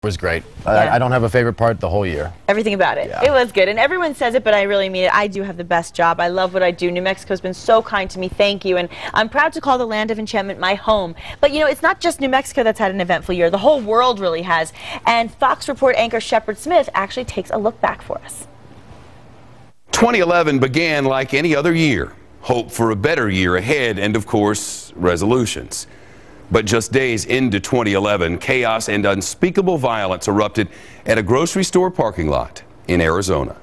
was great. Yeah. I don't have a favorite part the whole year. Everything about it. Yeah. It was good. And everyone says it, but I really mean it. I do have the best job. I love what I do. New Mexico's been so kind to me. Thank you. And I'm proud to call the Land of Enchantment my home. But, you know, it's not just New Mexico that's had an eventful year. The whole world really has. And Fox Report anchor Shepard Smith actually takes a look back for us. 2011 began like any other year. Hope for a better year ahead and, of course, resolutions. But just days into 2011, chaos and unspeakable violence erupted at a grocery store parking lot in Arizona.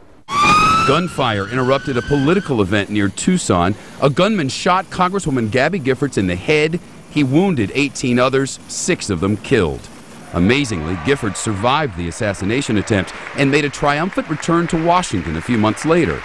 Gunfire interrupted a political event near Tucson. A gunman shot Congresswoman Gabby Giffords in the head. He wounded 18 others, 6 of them killed. Amazingly, Giffords survived the assassination attempt and made a triumphant return to Washington a few months later.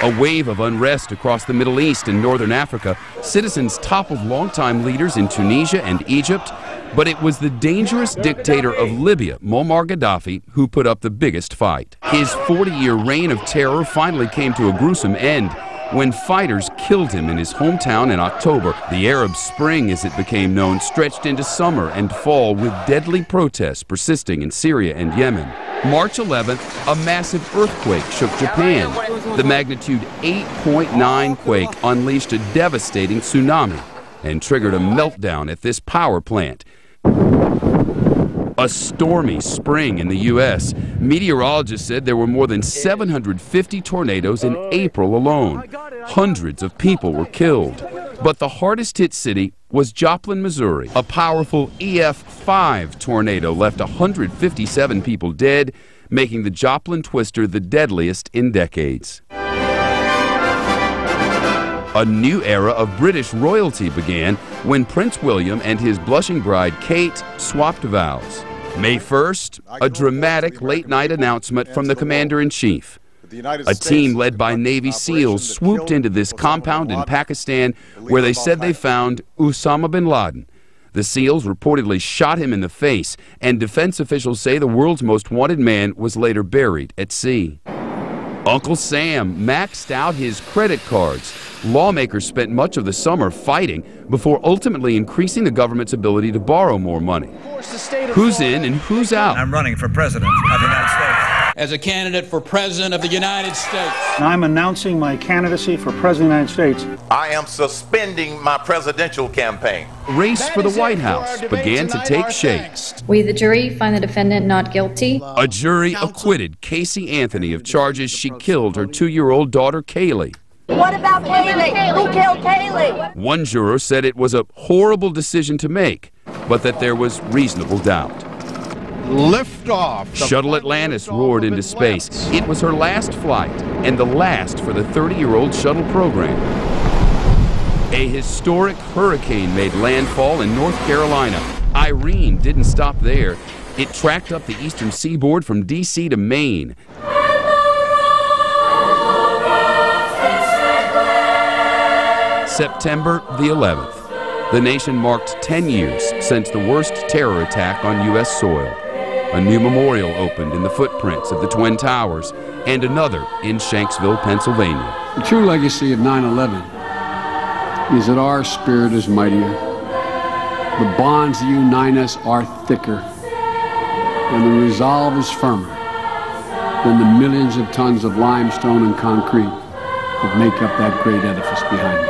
A wave of unrest across the Middle East and northern Africa. Citizens toppled longtime leaders in Tunisia and Egypt. But it was the dangerous dictator of Libya, Muammar Gaddafi, who put up the biggest fight. His 40-year reign of terror finally came to a gruesome end when fighters killed him in his hometown in October. The Arab Spring, as it became known, stretched into summer and fall with deadly protests persisting in Syria and Yemen. March 11th, a massive earthquake shook Japan. The magnitude 8.9 quake unleashed a devastating tsunami and triggered a meltdown at this power plant. A stormy spring in the U.S. Meteorologists said there were more than 750 tornadoes in April alone. Hundreds of people were killed. But the hardest hit city was Joplin, Missouri. A powerful EF5 tornado left 157 people dead, making the Joplin Twister the deadliest in decades. A new era of British royalty began when Prince William and his blushing bride Kate swapped vows. May 1st, a dramatic late-night announcement from the commander-in-chief. A team led by Navy SEALs swooped into this compound in Pakistan where they said they found Osama bin Laden. The SEALs reportedly shot him in the face, and defense officials say the world's most wanted man was later buried at sea. Uncle Sam maxed out his credit cards. Lawmakers spent much of the summer fighting before ultimately increasing the government's ability to borrow more money. Who's in and who's out? I'm running for president of the United States. As a candidate for president of the United States. I'm announcing my candidacy for president of the United States. I am suspending my presidential campaign. Race for the White House began to take shape. We, the jury, find the defendant not guilty. A jury acquitted Casey Anthony of charges she killed her 2-year-old daughter, Kaylee. What about Kaylee? Who killed Kaylee? One juror said it was a horrible decision to make, but that there was reasonable doubt. Lift off. Shuttle Atlantis roared into space. It was her last flight and the last for the 30-year-old shuttle program. A historic hurricane made landfall in North Carolina. Irene didn't stop there. It tracked up the eastern seaboard from D.C. to Maine. September the 11th. The nation marked 10 years since the worst terror attack on U.S. soil. A new memorial opened in the footprints of the Twin Towers and another in Shanksville, Pennsylvania. The true legacy of 9/11 is that our spirit is mightier. The bonds that unite us are thicker, and the resolve is firmer than the millions of tons of limestone and concrete that make up that great edifice behind me.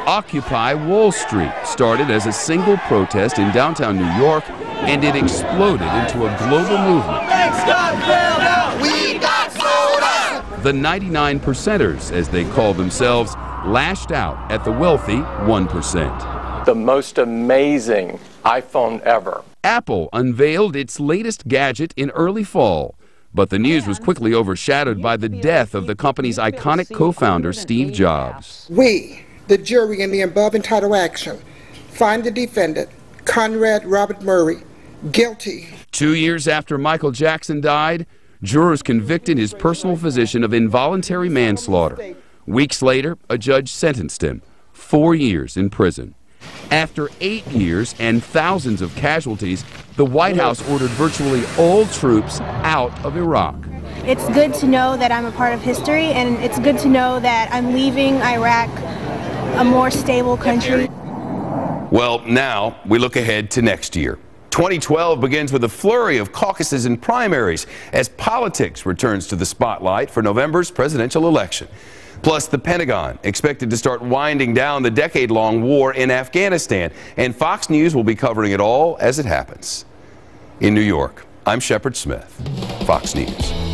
Occupy Wall Street started as a single protest in downtown New York, and it exploded into a global movement. We got sold out. The 99%ers, as they call themselves, lashed out at the wealthy 1%. The most amazing iPhone ever. Apple unveiled its latest gadget in early fall, but the news was quickly overshadowed by the death of the company's iconic co-founder, Steve Jobs. We, the jury in the above entitled action, find the defendant, Conrad Robert Murray, guilty. 2 years after Michael Jackson died, jurors convicted his personal physician of involuntary manslaughter. Weeks later, a judge sentenced him 4 years in prison. After 8 years and thousands of casualties, the White House ordered virtually all troops out of Iraq. It's good to know that I'm a part of history, and it's good to know that I'm leaving Iraq a more stable country. Well, now we look ahead to next year. 2012 begins with a flurry of caucuses and primaries as politics returns to the spotlight for November's presidential election. Plus, the Pentagon expected to start winding down the decade-long war in Afghanistan, and Fox News will be covering it all as it happens. In New York, I'm Shepard Smith, Fox News.